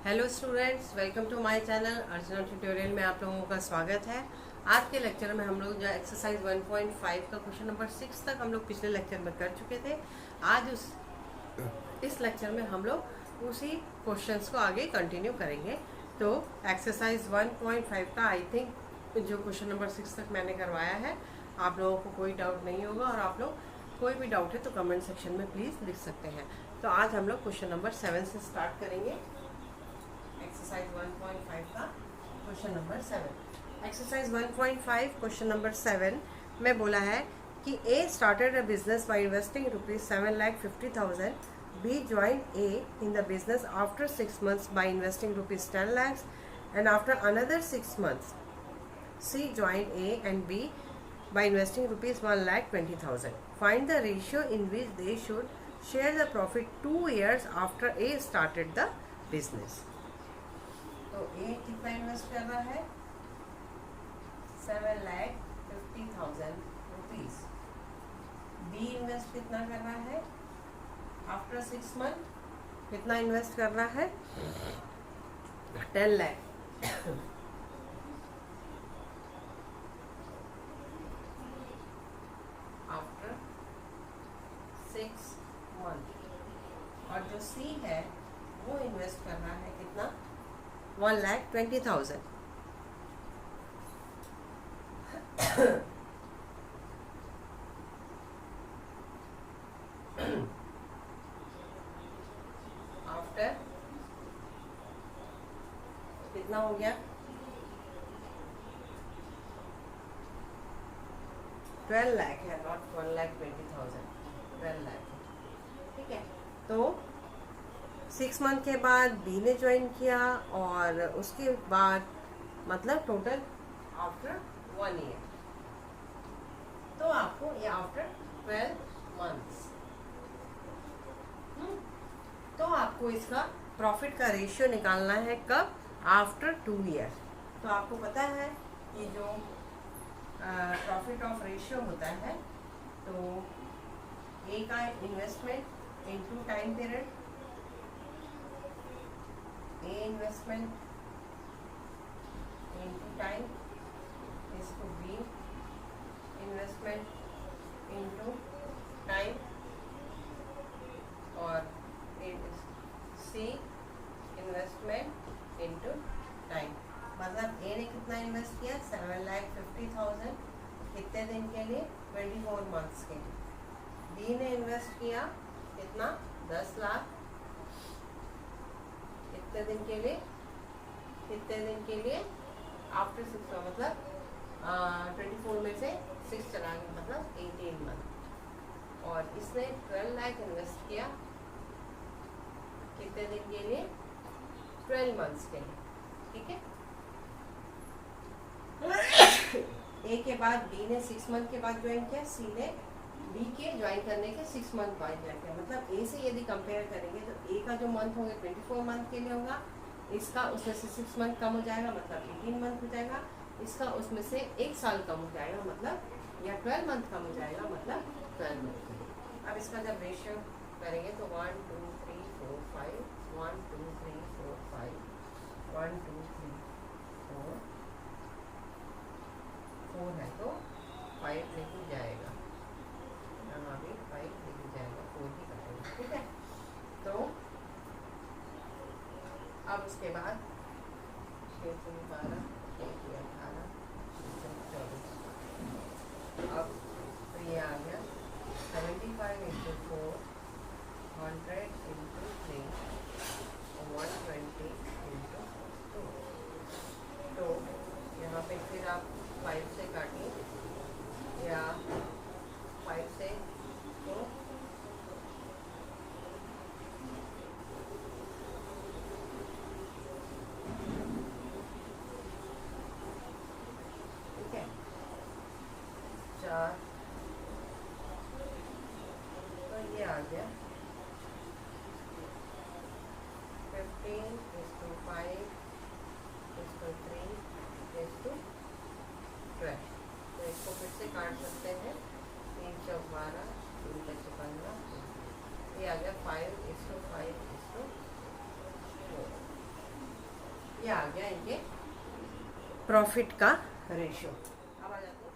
Hello students, welcome to my channel Archana tutorial में आप लोगों का स्वागत है। आज के लेक्चर में हम लोग जो एक्सरसाइज 1.5 का क्वेश्चन नंबर 6 तक हम लोग पिछले लेक्चर में कर चुके थे। आज इस लेक्चर में हम लोग उसी क्वेश्चंस को आगे कंटिन्यू करेंगे। तो एक्सरसाइज 1.5 का आई थिंक जो क्वेश्चन नंबर 6 तक मैंने करवाया है, आप लोगों को कोई डाउट नहीं होगा और आप लोग कोई भी डाउट है तो कमेंट सेक्शन में प्लीज़ लिख सकते हैं। तो आज हम लोग क्वेश्चन नंबर 7 से स्टार्ट करेंगे। एक्सरसाइज 1.5 का question number 7। Exercise 1.5 question number 7 में बोला है कि A started a business by investing ₹7,50,000, B joined A in the business after 6 months by investing ₹10 lakhs, and after another 6 months C joined A and B by investing ₹1,20,000. Find the ratio in which they should share the profit 2 years after A started the business. तो ए कितना invest कर रहा है? ₹7,50,000। B invest कितना कर रहा है? After 6 months कितना इन्वेस्ट कर रहा है? 10 लाख। After 6 months। और जो सी है वो इन्वेस्ट कर रहा है कितना? 1,20,000। आफ्टर कितना हो गया? 12 लाख है, नॉट 1,20,000, 12 लाख। ठीक है, तो 6 month के बाद बी ने ज्वाइन किया और उसके बाद मतलब टोटल आफ्टर 1 year। तो आपको ये आफ्टर 12 months तो आपको इसका प्रॉफिट का रेशियो निकालना है कब? After 2 year। तो आपको पता है ये जो प्रॉफिट ऑफ रेशियो होता है, तो ए का investment into time period, A investment into time is to B investment into time, और C investment into time। मतलब A ने कितना इन्वेस्ट किया? 7,50,000। कितने दिन के लिए? 24 months के लिए। B ने इन्वेस्ट किया कितना? 10 लाख। कितने दिन के लिए? कितने दिन के लिए? आफ्टर 6 मतलब 24 में से 6 चला गया, मतलब 18 month। और इसने 12 लाख इन्वेस्ट किया कितने दिन के लिए? 12 months के लिए। ठीक है, ए के बाद बी ने 6 month के बाद ज्वाइन किया, सी ने बी के ज्वाइन करने के 6 month बाद ज्वाइन किया। मतलब ए से यदि कंपेयर करेंगे तो ए का जो मंथ होंगे 24 month के लिए होगा, इसका उसमें से 6 month कम हो जाएगा, मतलब 18 month हो जाएगा। इसका उसमें से 1 साल कम हो जाएगा, मतलब या 12 month कम हो जाएगा, मतलब 12 month। अब इसका जब रेशियो करेंगे तो 1 2 3 4 5 1 2 3 4 5 1 2 3 4 4 है तो 5 नहीं जाएगा, यहाँ भी 5 नहीं जाएगा, 4 ही कटेगा। ठीक है, तो अब उसके बाद 6 से 12 1 से 18 24, अब तो ये आ गया 75 into 4 100 into 3 120 into 2। तो यहाँ पे फिर आप 5 से काटिए या 5 से तो ठीक है, 4 तो ये आ गया आ गया इनके प्रॉफिट का रेशियो। अब आ जाते हैं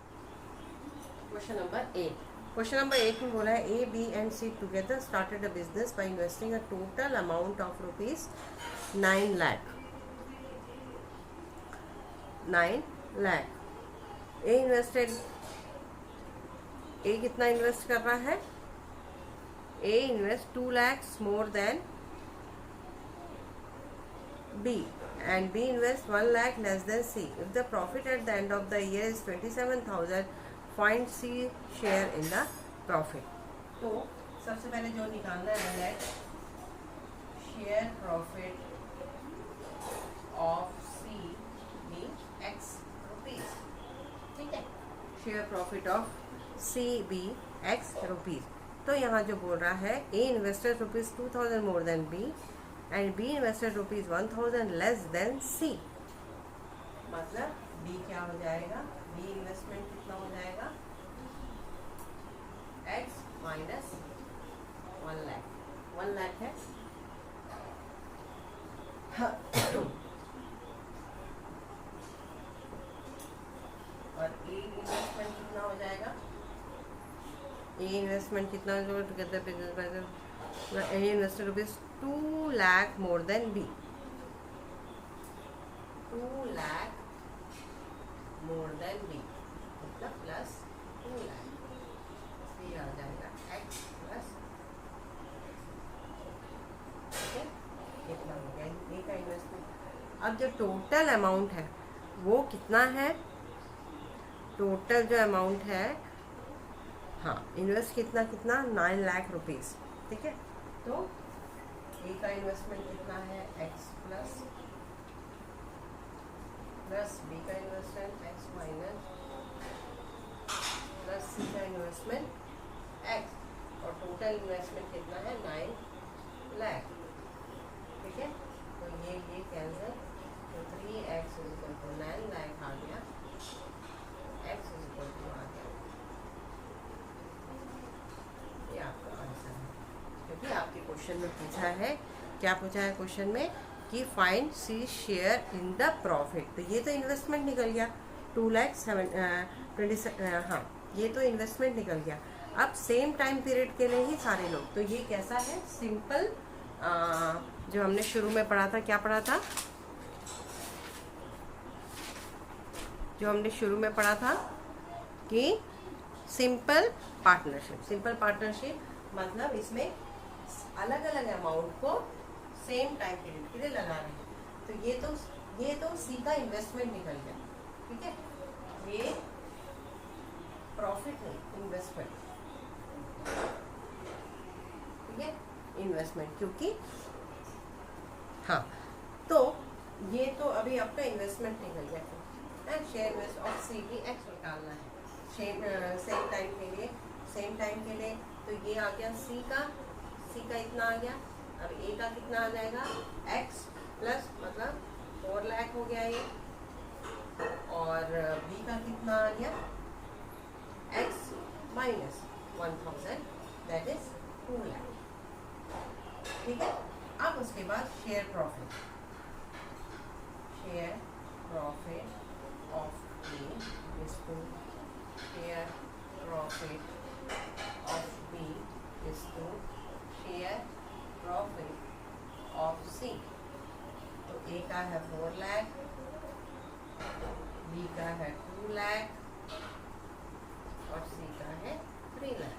क्वेश्चन नंबर 8। क्वेश्चन नंबर 8 में बोला है A B and C together started a business by investing a total amount of rupees 9 lakh. 9 lakh. A invested, A कितना इन्वेस्ट कर रहा है? A invest 2 lakhs more than B and B invest 1 lakh less than C. If the profit at the end of the year is 27,000, find C share in the profit. तो सबसे पहले जो निकालना है let share profit of C be X rupees. ठीक है, share profit of C be X rupees. तो यहाँ जो बोल रहा है A invested rupees 2,000 more than B and B invested rupees 1,000 less than C. मतलब B क्या हो जाएगा? B इन्वेस्टमेंट कितना हो जाएगा? X minus 1 lakh. 1 लाख है और A इन्वेस्टमेंट कितना हो जाएगा? A इन्वेस्टमेंट कितना हो जाएगा? A invested rupees 2 lakh more than B. 2 lakh more than B मतलब प्लस 2 lakh, ये आ जाएगा X प्लस, ठीक है, कितना हो गया ए का इन्वेस्टमेंट। अब जो टोटल अमाउंट है वो कितना है? टोटल जो अमाउंट है, हाँ, इन्वेस्ट कितना 9 लाख रुपीस। ठीक है, तो ए का इन्वेस्टमेंट कितना है? X प्लस बी का इन्वेस्टमेंट X माइनस प्लस सी का इन्वेस्टमेंट X और टोटल इन्वेस्टमेंट कितना है? 9 लाख। ठीक है, तो ये कैंसिल, तो 3x इक्वल टू 9 लाख आ गया, x इक्वल टू आ गया, ये आपका आंसर है। क्योंकि आपके क्वेश्चन में पूछा है, क्या पूछा है क्वेश्चन में कि find C share in the profit. तो ये तो इन्वेस्टमेंट निकल गया 2 लाख 27, हाँ, ये तो इन्वेस्टमेंट निकल गया। अब सेम टाइम पीरियड के लिए ही सारे लोग, तो ये कैसा है? सिंपल, जो हमने शुरू में पढ़ा था, क्या पढ़ा था? जो हमने शुरू में पढ़ा था कि सिंपल पार्टनरशिप। सिंपल पार्टनरशिप मतलब इसमें अलग अलग अमाउंट को सेम टाइम पीरियड के लिए लगा रहे हैं। तो ये तो सी का इन्वेस्टमेंट निकल गया। ठीक है, ये प्रॉफिट नहीं, इन्वेस्टमेंट। ठीक है, इन्वेस्टमेंट, क्योंकि हाँ, तो ये तो अभी आपका इन्वेस्टमेंट निकल गया है। शेयर इन्वेस्ट ऑफ सी की एक्स निकालना है सेम टाइम के लिए, तो ये आ गया सी का इतना आ गया। अब ए का कितना आ जाएगा? x प्लस, मतलब 4 लाख हो गया ये, और बी का कितना आ गया? x minus 1000 that is 2 lakh. ठीक है, अब उसके बाद share profit of A is to share profit of B is to share profit of C. तो ए का है 4 लाख, बी का है 2 लाख और सी का है 3 लाख।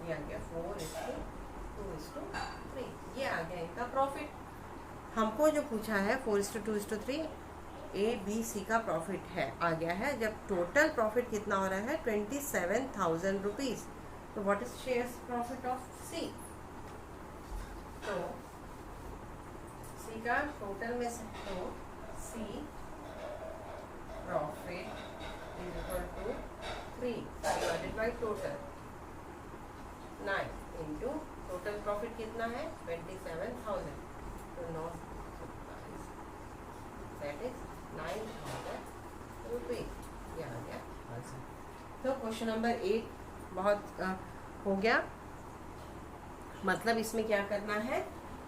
ये आ गया 4:2:3, ये आ गया इनका प्रॉफिट। हमको जो पूछा है 4:2:3, ए बी सी का प्रॉफिट है, आ गया है। जब टोटल प्रॉफिट कितना हो रहा है? 27,000 रुपीज। तो what is share profit of C? तो सी का टोटल में से, तो C profit is equal to 3 divided by total 9 into total profit कितना है? 27,000। तो नॉट दैट इज 9,000 रुपीज। ये आ गया आंसर। तो क्वेश्चन नंबर 8 बहुत हो गया। मतलब इसमें क्या करना है,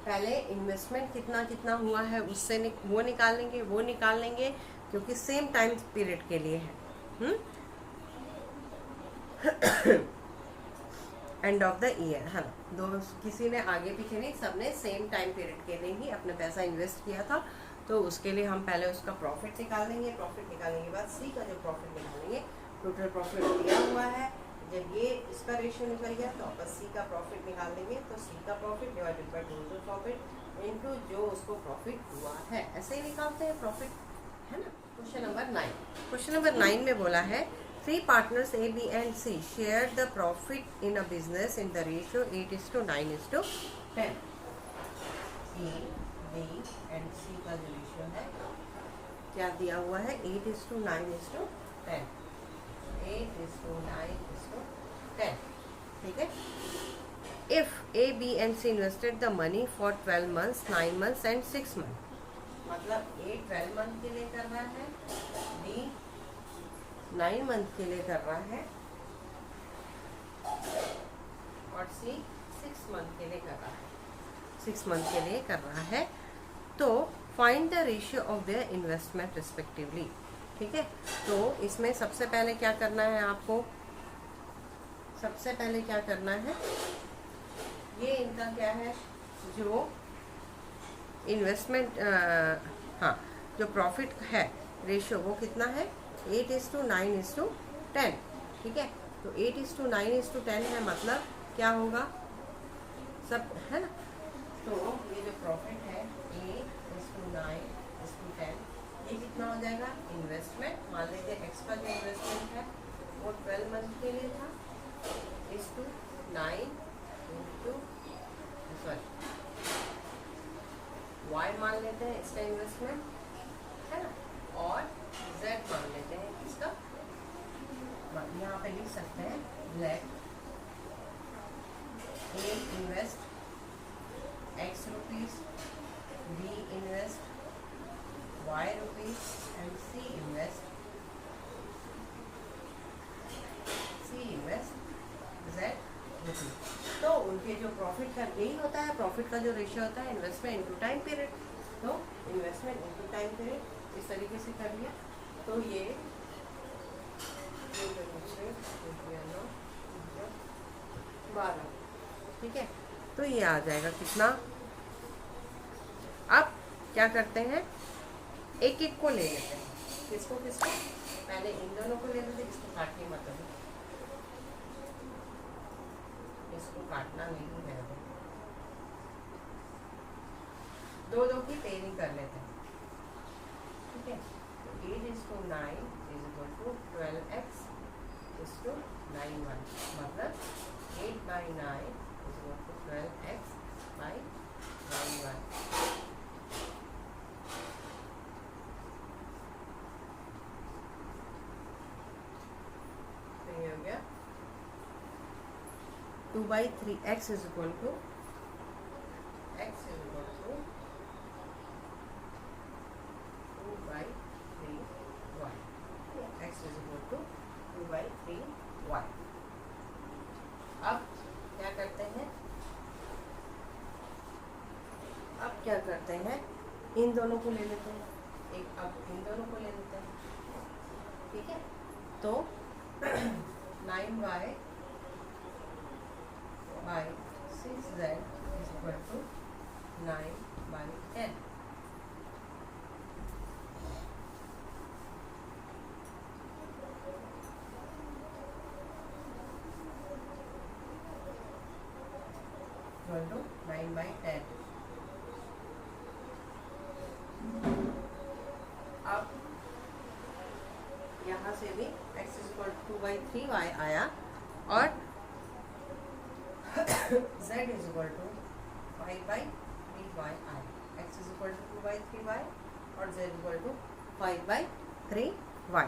पहले इन्वेस्टमेंट कितना कितना हुआ है उससे वो निकाल लेंगे क्योंकि सेम टाइम पीरियड के लिए है। एंड ऑफ द ईयर है ना, दो किसी ने आगे पीछे नहीं, सबने सेम टाइम पीरियड के लिए ही अपना पैसा इन्वेस्ट किया था। तो उसके लिए हम पहले उसका प्रॉफिट निकाल लेंगे। प्रॉफिट निकालने के बाद सी का जो प्रॉफिट निकालेंगे, टोटल प्रॉफिट दिया हुआ है, जब ये इसका रेशियो निकल गया तो अपन सी का प्रॉफिट निकाल लेंगे। तो सी का profit divided by total profit into जो उसको प्रॉफिट हुआ है, ऐसे ही निकालते हैं प्रॉफिट, है ना। क्वेश्चन नंबर 9, क्वेश्चन नंबर 9 में बोला है 3 partners A, B and C shared the profit in a business in the ratio 8:9:10. A, B and C का जो रेशियो है क्या दिया हुआ है, 8:9:10, 8:9:10, ठीक है। If A, B and C invested the money for 12 months, 9 months and 6 months, मतलब A 12 मंथ के लिए कर रहा है, B 9 मंथ के लिए कर रहा है और C 6 मंथ के लिए कर रहा है, 6 मंथ के लिए कर रहा है। तो find the ratio of their investment respectively, ठीक है। तो इसमें सबसे पहले क्या करना है आपको, सबसे पहले क्या करना है, ये इनका क्या है, जो इन्वेस्टमेंट हाँ जो प्रॉफिट है रेशियो वो कितना है, 8:9:10, ठीक है। तो 8:9:10 है, मतलब क्या होगा सब, है ना। तो ये जो प्रॉफिट है 8:9:10, ये कितना हो जाएगा, इन्वेस्टमेंट मान लीजिए एक्स का जो इन्वेस्टमेंट है वो 12 मंथ के लिए था, y मान लेते हैं इसका इन्वेस्टमेंट, है ना, और z मान लेते हैं इसका, यहाँ पे लिख सकते हैं let A invest x rupees, B invest y rupees and C invest z rupees. तो उनके जो प्रॉफिट का यही होता है, प्रॉफिट का जो रेशियो होता है इन्वेस्टमेंट इनटू टाइम पीरियड। तो इन्वेस्टमेंट इनटू टाइम पीरियड इस तरीके से कर लिया। तो ये 12, ठीक है। तो ये आ जाएगा कितना। अब क्या करते हैं, एक एक को ले लेते हैं, किसको किसको, पहले इन दोनों को ले लेते हैं, इसको काटने मतलब इसको काटना नहीं है, दो दो की पेयरिंग कर लेते हैं, ठीक है। तो 8:9 = 12x = 9:1, मतलब 8/9 = 12x by 9:1। तो ये हो गया 2/3, x is equal to 2/3y, x is equal to 2/3y। अब क्या करते हैं, इन दोनों को ले लेते हैं, अब इन दोनों को ले लेते हैं, ठीक है। तो 9y by 6z is equal to 9/10। equal to 9/10। अब यहाँ से भी x is equal to 2/3y आया और z is equal to 5/3y आया। x is equal to 2/3y और z is equal to 5/3y।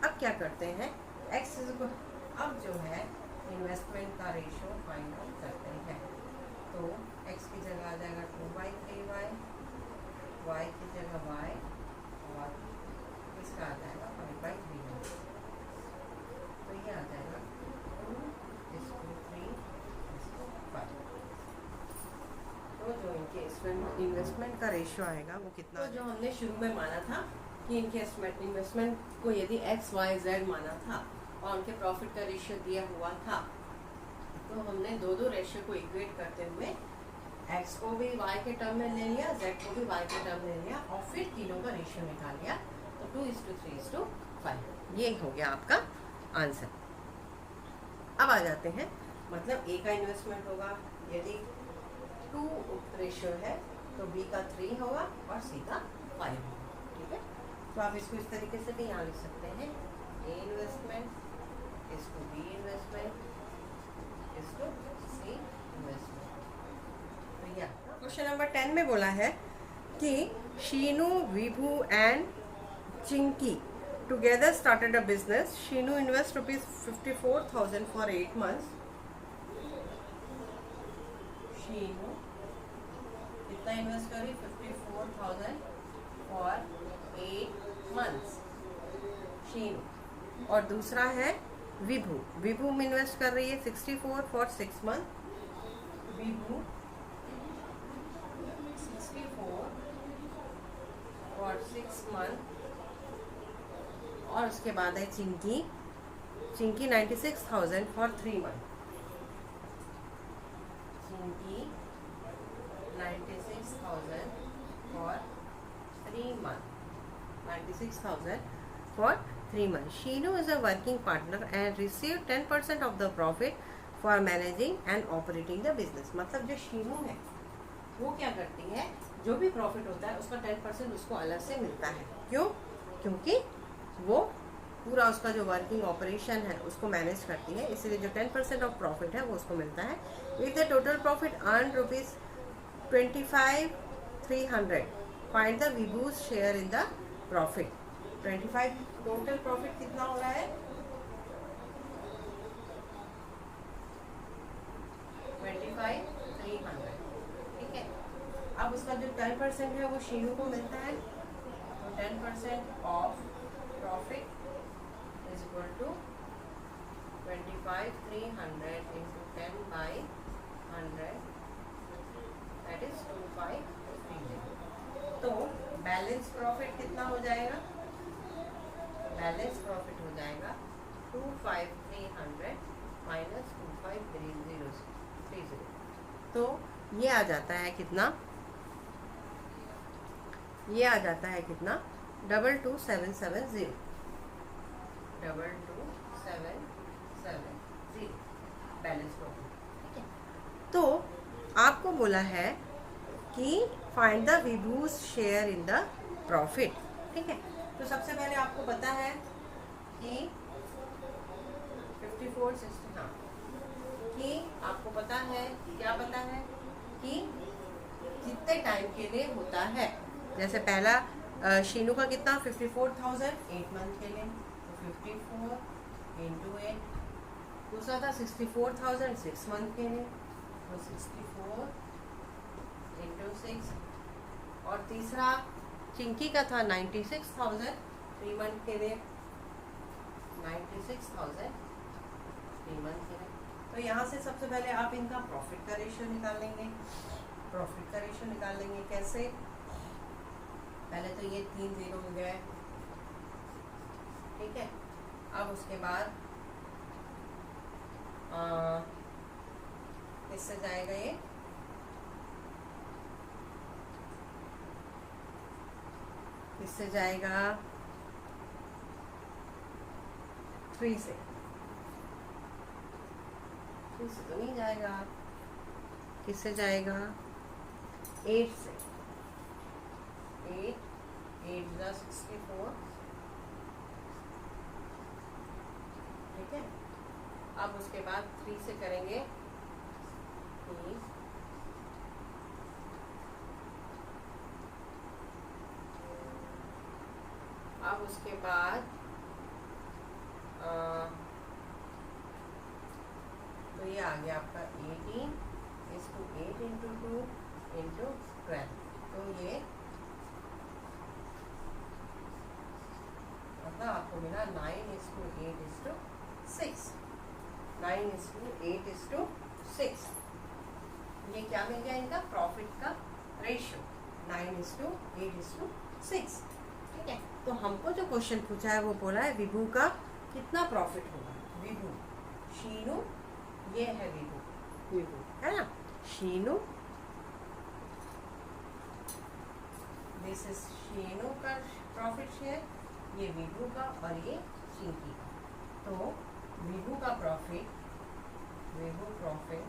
अब क्या करते हैं, x is equal, अब जो है इन्वेस्टमेंट का रेशियो फाइंड आउट करते हैं। तो x की जगह आ जाएगा 2/3y, y की जगह y और इसका आ जाएगा 5/3y। तो ये आ जाएगा 2 3 5। इनके इन्वेस्टमेंट का रेशियो आएगा वो कितना, तो जो हमने शुरू में माना था कि इनके इन्वेस्टमेंट को यदि XYZ माना था और उनके प्रॉफिट का रेशियो दिया हुआ था, तो हमने दो रेशियो को इक्वेट करते हुए X को भी Y के टर्म में ले लिया, Z को भी Y के टर्म में ले लिया और फिर तीनों का रेशियो निकाल लिया, तो 2:3:5 ये हो गया आपका आंसर। अब आ जाते हैं, मतलब A का इन्वेस्टमेंट होगा, यदि 2 रेशियो है तो B का 3 होगा और C का 5 होगा, ठीक है। तो आप इसको इस तरीके से भी यहाँ लिख सकते हैं, A इन्वेस्टमेंट इसको B इन्वेस्टमेंट इसको C इन्वेस्टमेंट। तो यह क्वेश्चन नंबर 10 में बोला है कि Sheenu, Vibhu and Chinki together started a business. Sheenu invest ₹54,000 for 8 months. Sheenu कितना इन्वेस्ट करी? 54,000 for 8 months शीनू। और दूसरा है विभू, विभू में इन्वेस्ट कर रही है 64 for 6 months। Vibhu 64 for 6 months। और उसके बाद है Chinki, Chinki 96,000 for 3 month. Chinki 96,000 for 3 month, 96,000 for 3 month. Sheenu is a working partner and receive 10% of the profit for managing and operating the business. मतलब जो शीनू है वो क्या करती है, जो भी प्रॉफिट होता है उसका 10% उसको अलग से मिलता है। क्यों? क्योंकि वो पूरा उसका जो वर्किंग ऑपरेशन है उसको मैनेज करती है, इसलिए जो 10% ऑफ प्रॉफिट है वो उसको मिलता है। With the total profit earn ₹25,300 find the Vibhu's share in the profit. 25 total profit कितना हो रहा है? 25,300, ठीक है। अब उसका जो 10% है वो शीनू को मिलता है, तो 10% of profit is equal to 25,300 into 10 by 100, that is 2530। तो बैलेंस प्रॉफिट कितना हो जाएगा? बैलेंस प्रॉफिट हो जाएगा 25,300 माइनस 2530। तो ये आ जाता है कितना? ये आ जाता है कितना? 22770, 22770 बैलेंस प्रॉफिट, ठीक है। तो आपको बोला है कि find the Vibhu's share in the profit, ठीक है। तो सबसे पहले आपको पता है कि 5460, हाँ, कि आपको पता है, क्या पता है कि कितने टाइम के लिए होता है। जैसे पहला शीनू का कितना? 54,000 8 मंथ के लिए, 54 into 8। दूसरा था 64,000 6 मंथ के लिए, तो 64 into 6। और तीसरा चिंकी का था 96,000 3 मंथ के लिए, 96,000 3 मंथ के लिए। तो यहाँ से सबसे पहले आप इनका प्रॉफिट का रेशियो निकाल लेंगे। प्रॉफिट का रेशियो निकाल लेंगे कैसे? पहले तो ये 3 0 हो गए, ठीक है। अब उसके बाद इससे जाएगा ये, इससे जाएगा 3 से, 3 से तो नहीं जाएगा, किससे जाएगा? 8 से, 8 64, ठीक है। अब उसके बाद 3 से करेंगे 3, अब उसके बाद तो ये आ गया आपका 18, इसको 8 into 2 into 12, तो ये मतलब आपको मिला 9:8:6, 9:8:6। ये क्या मिल गया? इनका प्रॉफिट का रेशियो 9:8:6। ठीक है, तो हमको जो क्वेश्चन पूछा है वो बोला है विभू का कितना प्रॉफिट होगा। विभू, शीनू, ये है विभू, विभू है ना, शीनू, दिस इज शीनू का प्रॉफिट शेयर, ये विभू का और ये चिंकी का। तो विभू का profit, Vibhu profit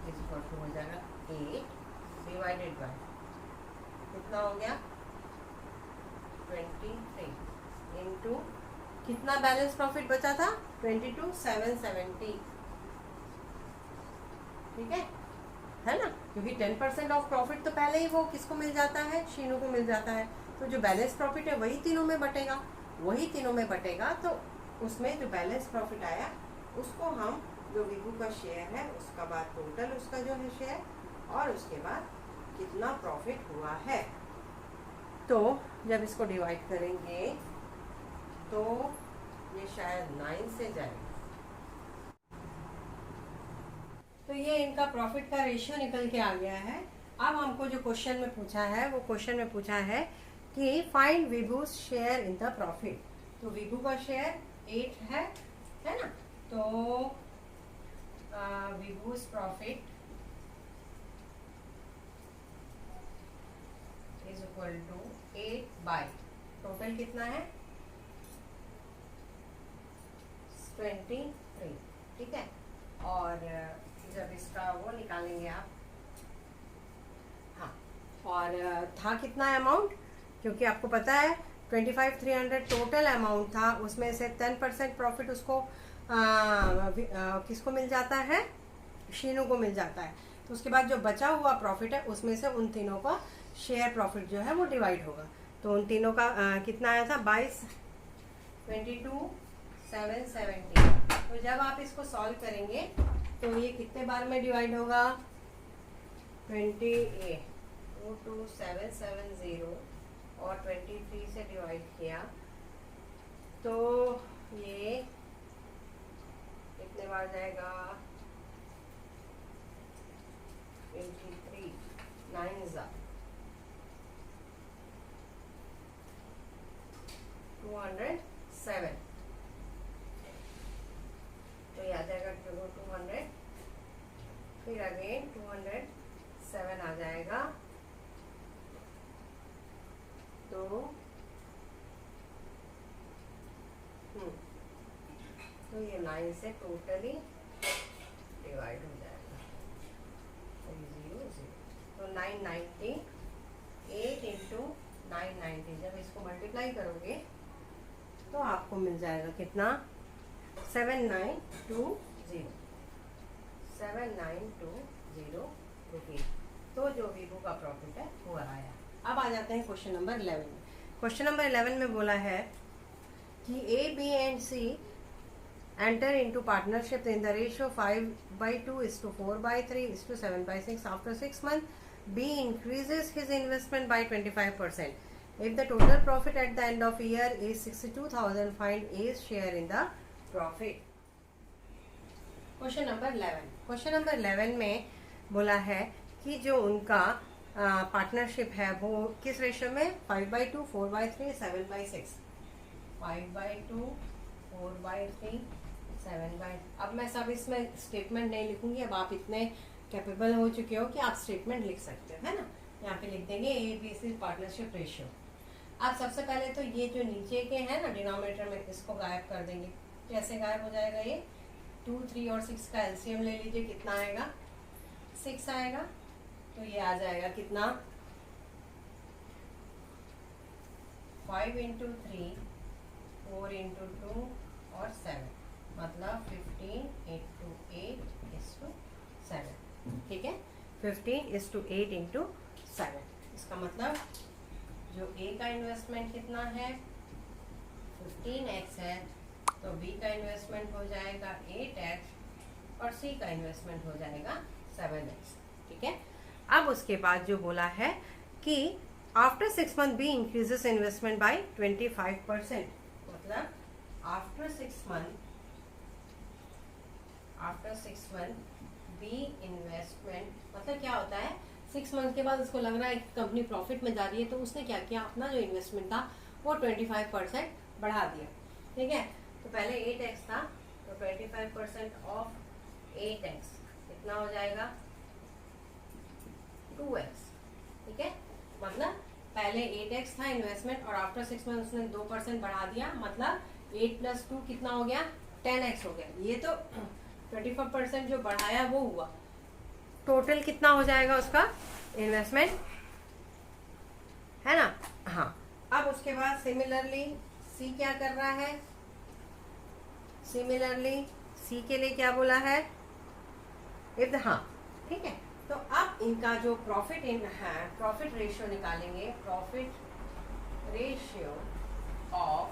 is equal to हो जाएगा 8 डिवाइडेड बाय कितना हो गया 23 इंटू कितना बैलेंस प्रॉफिट बचा था 22,770। ठीक है ना, क्योंकि 10% ऑफ प्रॉफिट तो पहले ही वो किसको मिल जाता है, शीनू को मिल जाता है। तो जो बैलेंस प्रॉफिट है वही तीनों में बटेगा, वही तीनों में बटेगा। तो उसमें जो बैलेंस प्रॉफिट आया उसको हम जो विभू का शेयर है उसका बाद टोटल उसका जो है शेयर और उसके बाद कितना प्रॉफिट हुआ है। तो जब इसको डिवाइड करेंगे तो ये शायद 9 से जाएगा। तो ये इनका प्रॉफिट का रेशियो निकल के आ गया है। अब हमको जो क्वेश्चन में पूछा है वो क्वेश्चन में पूछा है कि find Vibhu share in the profit. तो विभू का शेयर 8 है ना, तो विभू's profit is equal to 8 by total कितना है 23। ठीक है, और जब इसका वो निकालेंगे आप, हाँ, और था कितना अमाउंट, क्योंकि आपको पता है 25,300 टोटल अमाउंट था, उसमें से 10% प्रॉफिट उसको किसको मिल जाता है, शीनू को मिल जाता है। तो उसके बाद जो बचा हुआ प्रॉफिट है उसमें से उन तीनों का शेयर प्रॉफिट जो है वो डिवाइड होगा। तो उन तीनों का कितना आया था 22,770। तो जब आप इसको सॉल्व करेंगे तो ये कितने बार में डिवाइड होगा 28,2770 और 23 से डिवाइड किया तो ये कितने बार जाएगा 23 9 207। तो ये आ जाएगा 200, फिर अगेन 207 आ जाएगा। तो ये 9 से टोटली डिवाइड हो जाएगा, 0 0। तो 990, 8 इंटू 990 जब इसको मल्टीप्लाई करोगे तो आपको मिल जाएगा कितना 7920 रुपीज। तो जो विभू का प्रॉफिट है वो आया। अब आ जाते हैं क्वेश्चन नंबर 11 में। क्वेश्चन नंबर 11 में बोला है कि A, B and C enter into partnership in the ratio 5/2:4/3:7/6. After 6 months, B increases his investment by 25%. If the total profit at the end of year is 62,000, find A's share in the profit. Question number 11। Question number 11 में बोला है कि जो उनका partnership है वो किस ratio में 5/2 4/3 7/6। 5/2 4/3 7/। अब मैं सब इसमें स्टेटमेंट नहीं लिखूंगी, अब आप इतने कैपेबल हो चुके हो कि आप स्टेटमेंट लिख सकते हो, है ना। यहाँ पे लिख देंगे ABC पार्टनरशिप रेशियो। आप सबसे पहले तो ये जो नीचे के हैं ना डिनोमिनेटर में इसको गायब कर देंगे। कैसे गायब हो जाएगा ये 2 3 और 6 का एलसीएम ले लीजिए, कितना आएगा 6 आएगा। तो ये आ जाएगा कितना 5 इंटू 3 4 इंटू 2 और 7, मतलब 15 इंटू 8:7। ठीक है, 15:8 इंटू 7। इसका मतलब जो A का इन्वेस्टमेंट कितना है 15x है, तो B का इन्वेस्टमेंट हो जाएगा 8x और C का इन्वेस्टमेंट हो जाएगा 7x। ठीक है, अब उसके बाद जो बोला है कि after 6 month B increases investment by 25%। मतलब आफ्टर 6 मंथ B इन्वेस्टमेंट मतलब क्या होता है 6 मंथ के बाद उसको लग रहा है कि कंपनी प्रॉफिट में जा रही है, तो उसने क्या किया, अपना जो इन्वेस्टमेंट था वो 25% बढ़ा दिया। ठीक है, तो पहले 8x था, तो 25% ऑफ 8x कितना हो जाएगा, 2x। ठीक है, मतलब पहले 8x था इन्वेस्टमेंट और आफ्टर 6 मंथ उसने 2% बढ़ा दिया, मतलब 8 + 2 कितना हो गया, 10x हो गया। ये तो 25% जो बढ़ाया वो हुआ, टोटल कितना हो जाएगा उसका इन्वेस्टमेंट, है ना। हाँ, अब उसके बाद सिमिलरली सी क्या कर रहा है, सिमिलरली सी के लिए क्या बोला है, इफ हाँ ठीक है। तो अब इनका जो प्रॉफिट है, प्रॉफिट रेशियो निकालेंगे, profit ratio of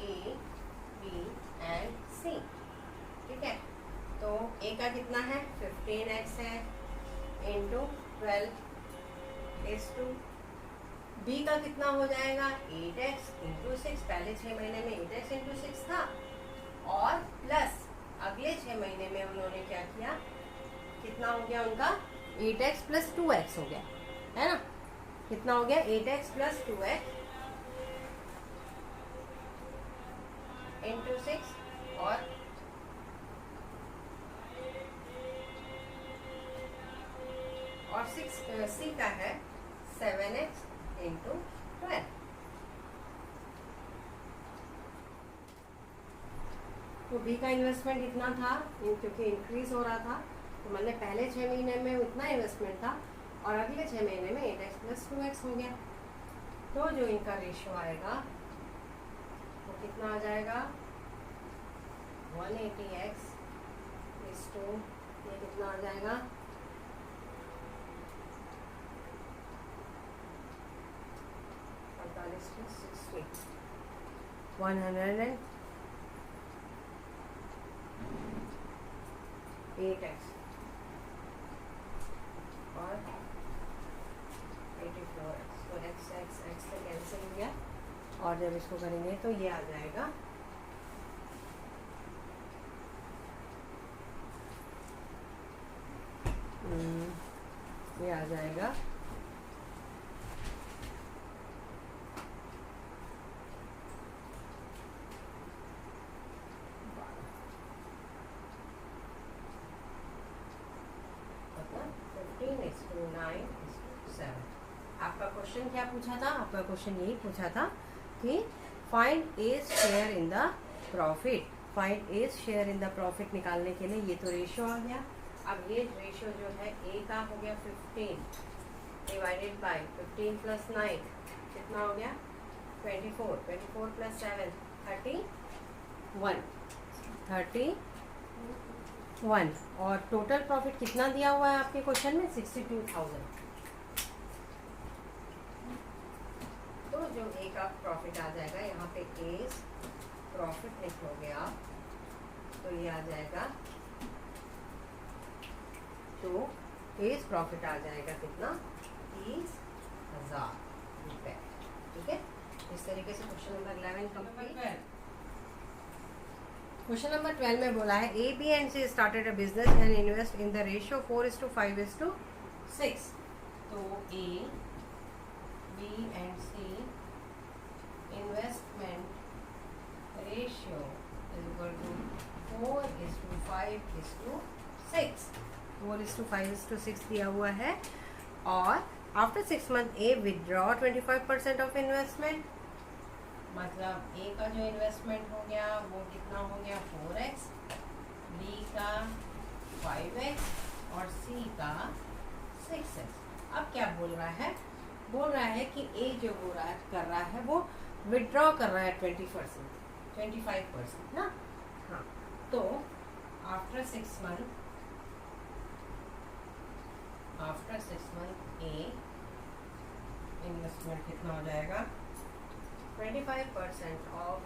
A B and C. ठीक है, तो ए का कितना है, 15x है इंटू 12:2। बी का कितना हो जाएगा, 8x इंटू 6। पहले 6 महीने में 8x इंटू 6 था, और प्लस अगले 6 महीने में उन्होंने क्या किया, कितना हो गया उनका, 8x + 2x हो गया, है ना। कितना हो गया, 8x + 2x इंटू 6, और 6 सी का है 7x इंटू 12। तो बी का इन्वेस्टमेंट इतना था, क्योंकि इंक्रीज हो रहा था, तो मतलब पहले 6 महीने में उतना इन्वेस्टमेंट था और अगले 6 महीने में 8x + 2x हो गया। तो जो इनका रेशियो आएगा वो कितना आ जाएगा, 180x ये कितना आ जाएगा, 108x और 84x। तो x से कैंसिल हो गया, और जब इसको करेंगे तो ये आ जाएगा, ये आ जाएगा 15:9:7। आपका क्वेश्चन क्या पूछा था, आपका क्वेश्चन यही पूछा था कि find A's share in the profit. Find A's share in the profit निकालने के लिए ये तो रेशियो आ गया। अब ये रेशियो जो है ए का हो गया 15 डिवाइडेड बाय 15 + 9 कितना हो गया, 24 + 7 31। और टोटल प्रॉफिट कितना दिया हुआ है आपके क्वेश्चन में, 62,000। तो जो ए का प्रॉफिट आ जाएगा, यहाँ पे ए प्रॉफिट लिखोगे आप, तो ये आ जाएगा, तो ए प्रॉफिट आ जाएगा कितना, 30,000 रुपये। ठीक है, इस तरीके से question number 11 complete. Question number 12 में बोला है A B and C started a business and invest in the ratio 4:5:6। तो A B and C investment ratio = 4:5:6। 4:5:6 दिया हुआ है, और after 6 month A withdraw 25% of investment. मतलब ए का जो इन्वेस्टमेंट हो गया वो कितना हो गया, 4x, बी का 5x और सी का 6x। अब क्या बोल रहा है, बोल रहा है कि ए जो हो रहा है, कर रहा है, वो विड्रॉ कर रहा है 25% ना। हाँ, तो आफ्टर 6 मंथ ए इन्वेस्टमेंट कितना हो जाएगा, 25% of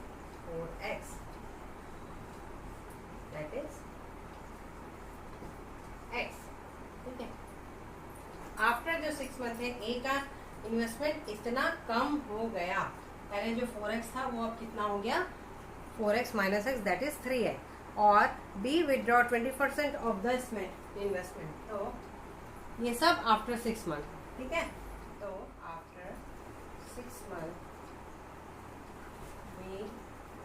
4x, that is x। ठीक है, आफ्टर जो 6 मंथ है ए का इन्वेस्टमेंट इतना कम हो गया, पहले जो 4x था वो अब कितना हो गया, 4x - x, that is 3x। और B withdraw 20% of the investment, तो ये सब आफ्टर 6 मंथ, ठीक है। तो after 6 month we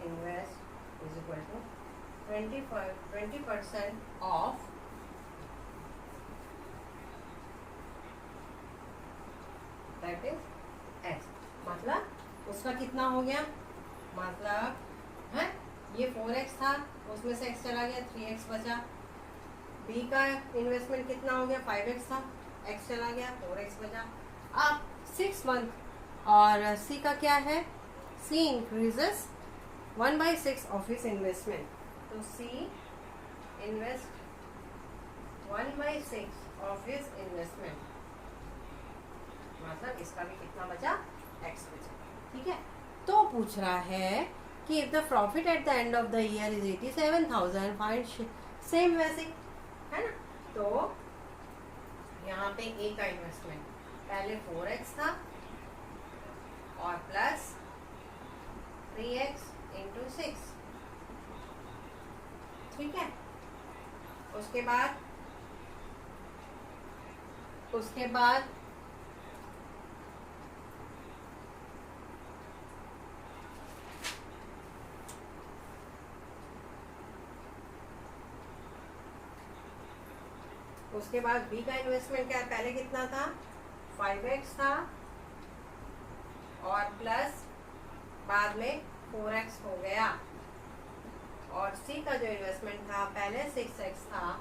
invest is equal to 20% of that is X. मतलब उसका कितना हो गया, मतलब है ये 4x था, उसमें से x चला गया, 3x बचा। b का इन्वेस्टमेंट कितना हो गया, 5x था, x चला गया, 4x बचा। अब 6 मंथ और c का क्या है, c increases 1/6 of his investment. तो c invest 1/6 of his investment, मतलब इसका भी कितना बचा, x बचा, ठीक है। तो पूछ रहा है कि if the profit at the end of the year is 87,000, find same वैसे, है ना। तो यहाँ पे a का इन्वेस्टमेंट पहले 4x था और प्लस 3x इंटू 6, ठीक है। उसके बाद b का इन्वेस्टमेंट क्या, पहले कितना था, 5x था और प्लस बाद में 4x हो गया। और c का जो इन्वेस्टमेंट था पहले 6x था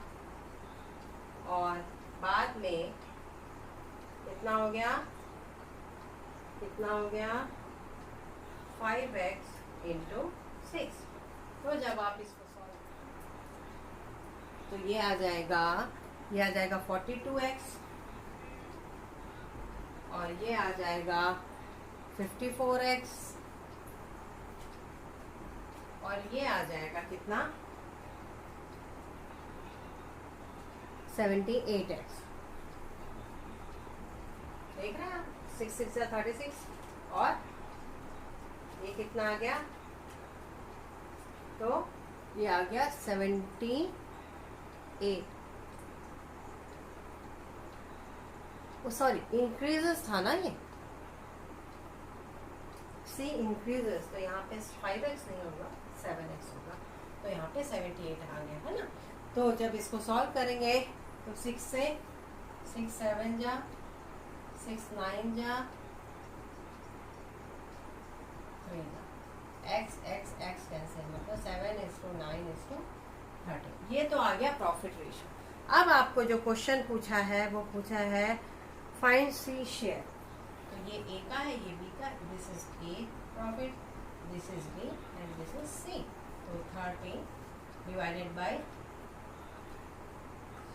और बाद में कितना हो गया, 5x इंटू 6। तो जब आप इसको सॉल्व, तो ये आ जाएगा 42x और ये आ जाएगा 54x और ये आ जाएगा कितना, 78x। देख रहे हैं आप, 6 6 या 36 और ये कितना आ गया, तो ये आ गया 78, सॉरी इंक्रीजेस था ना, ये c इंक्रीजेस, तो यहाँ पे 5x नहीं होगा, 7x होगा, तो यहाँ पे 78 आ गया, है ना। तो जब इसको सॉल्व करेंगे तो 6 से 6 7 जा, 6 9 जा, 3 जा, x कैंसिल, मतलब 7:9:30। ये तो आ गया प्रॉफिट रेशियो। अब आपको जो क्वेश्चन पूछा है वो पूछा है फाइंड सी शेयर। तो ये a का है, ये b का, this is a profit, this is b and this is c। तो 30 डिवाइडेड बाय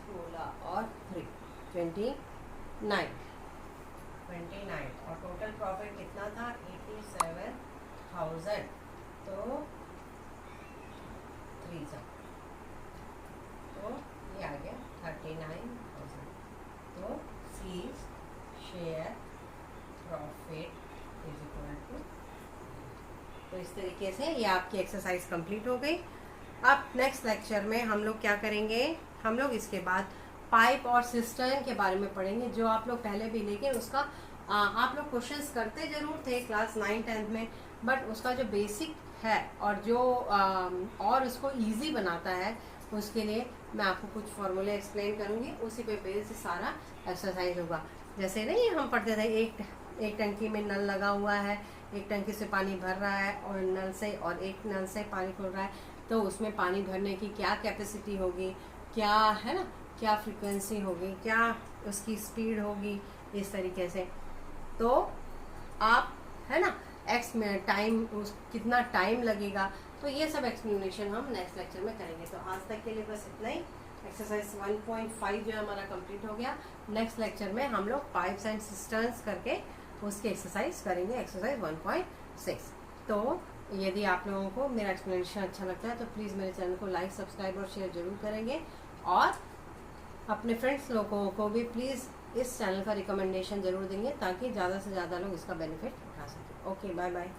16 और 3 29 और टोटल प्रॉफिट कितना था, 87,000। तो 3 जा, तो ये आ गया 39,000। तो C share profit is equal to. तो इस तरीके से ये आपकी एक्सरसाइज कंप्लीट हो गई। अब नेक्स्ट लेक्चर में हम लोग क्या करेंगे, हम लोग इसके बाद पाइप और सिस्टर्न के बारे में पढ़ेंगे, जो आप लोग पहले भी, लेकिन उसका आप लोग क्वेश्चंस करते जरूर थे क्लास 9-10 में, बट उसका जो बेसिक है और जो और उसको इजी बनाता है, उसके लिए मैं आपको कुछ फॉर्मूले एक्सप्लेन करूँगी, उसी पे बेस से सारा एक्सरसाइज होगा। जैसे नहीं हम पढ़ते थे, एक टंकी में नल लगा हुआ है, एक टंकी से पानी भर रहा है और नल से, और एक नल से पानी खुल रहा है, तो उसमें पानी भरने की क्या कैपेसिटी होगी, क्या है ना, क्या फ्रीक्वेंसी होगी, क्या उसकी स्पीड होगी, इस तरीके से। तो आप है ना एक्स में टाइम, कितना टाइम लगेगा, तो ये सब एक्सप्लेनेशन हम नेक्स्ट लेक्चर में करेंगे। तो आज तक के लिए बस इतना ही। एक्सरसाइज 1.5 जो है हमारा कंप्लीट हो गया। नेक्स्ट लेक्चर में हम लोग पाइप्स एंड सिस्टर्न्स करके उसकी एक्सरसाइज करेंगे, एक्सरसाइज 1.6। तो यदि आप लोगों को मेरा एक्सप्लेनेशन अच्छा लगता है तो प्लीज़ मेरे चैनल को लाइक, सब्सक्राइब और शेयर जरूर करेंगे, और अपने फ्रेंड्स लोगों को भी प्लीज़ इस चैनल का रिकमेंडेशन जरूर देंगे, ताकि ज़्यादा से ज़्यादा लोग इसका बेनिफिट उठा सकें। Okay, bye bye.